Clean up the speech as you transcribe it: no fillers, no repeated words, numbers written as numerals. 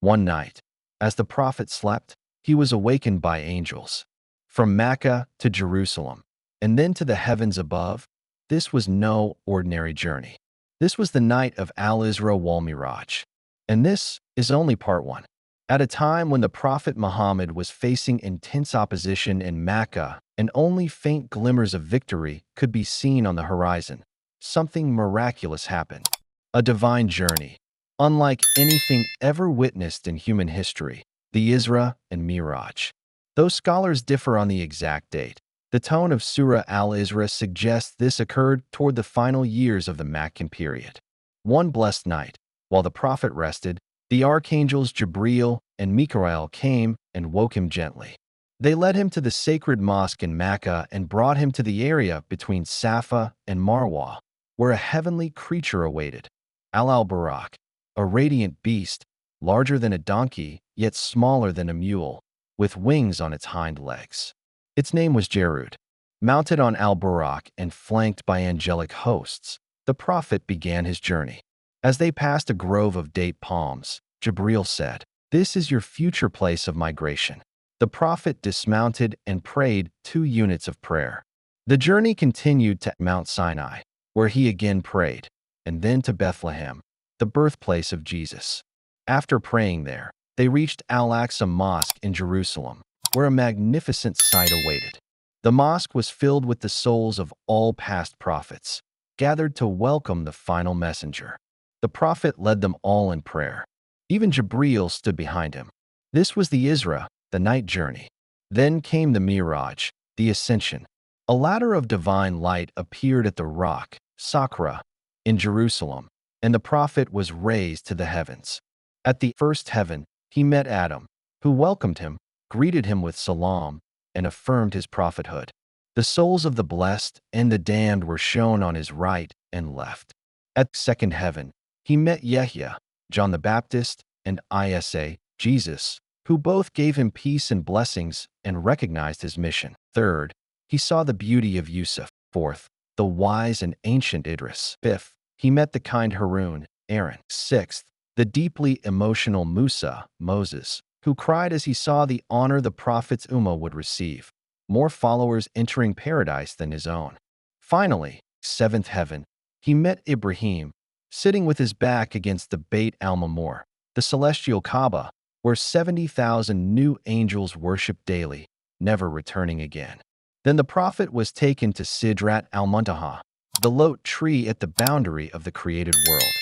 One night, as the prophet slept, he was awakened by angels. From Mecca to Jerusalem, and then to the heavens above, this was no ordinary journey. This was the night of Al-Isra wal-Mi'raj. And this is only part one. At a time when the Prophet Muhammad was facing intense opposition in Mecca and only faint glimmers of victory could be seen on the horizon, something miraculous happened. A divine journey, unlike anything ever witnessed in human history, the Isra and Mi'raj. Though scholars differ on the exact date, the tone of Surah Al-Isra suggests this occurred toward the final years of the Meccan period. One blessed night, while the Prophet rested, the archangels Jibreel and Mikael came and woke him gently. They led him to the sacred mosque in Mecca and brought him to the area between Safa and Marwa, where a heavenly creature awaited. Al-Barak, a radiant beast, larger than a donkey, yet smaller than a mule, with wings on its hind legs. Its name was Jarud. Mounted on Al-Barak and flanked by angelic hosts, the Prophet began his journey. As they passed a grove of date palms, Jibreel said, "This is your future place of migration." The Prophet dismounted and prayed 2 units of prayer. The journey continued to Mount Sinai, where he again prayed, and then to Bethlehem, the birthplace of Jesus. After praying there, they reached Al-Aqsa Mosque in Jerusalem, where a magnificent sight awaited. The mosque was filled with the souls of all past prophets, gathered to welcome the final messenger. The Prophet led them all in prayer. Even Jibreel stood behind him. This was the Isra, the night journey. Then came the Mi'raj, the ascension. A ladder of divine light appeared at the rock, Sakhra, in Jerusalem, and the Prophet was raised to the heavens. At the first heaven, he met Adam, who welcomed him, greeted him with salam, and affirmed his prophethood. The souls of the blessed and the damned were shown on his right and left. At second heaven, he met Yahya, John the Baptist, and Isa, Jesus, who both gave him peace and blessings and recognized his mission. Third, he saw the beauty of Yusuf. Fourth, the wise and ancient Idris. Fifth, he met the kind Harun, Aaron. Sixth, the deeply emotional Musa, Moses, who cried as he saw the honor the Prophet's Ummah would receive, more followers entering paradise than his own. Finally, seventh heaven, he met Ibrahim, sitting with his back against the Beit al-Mamur, the celestial Kaaba, where 70,000 new angels worship daily, never returning again. Then the Prophet was taken to Sidrat al-Muntaha, the lote tree at the boundary of the created world.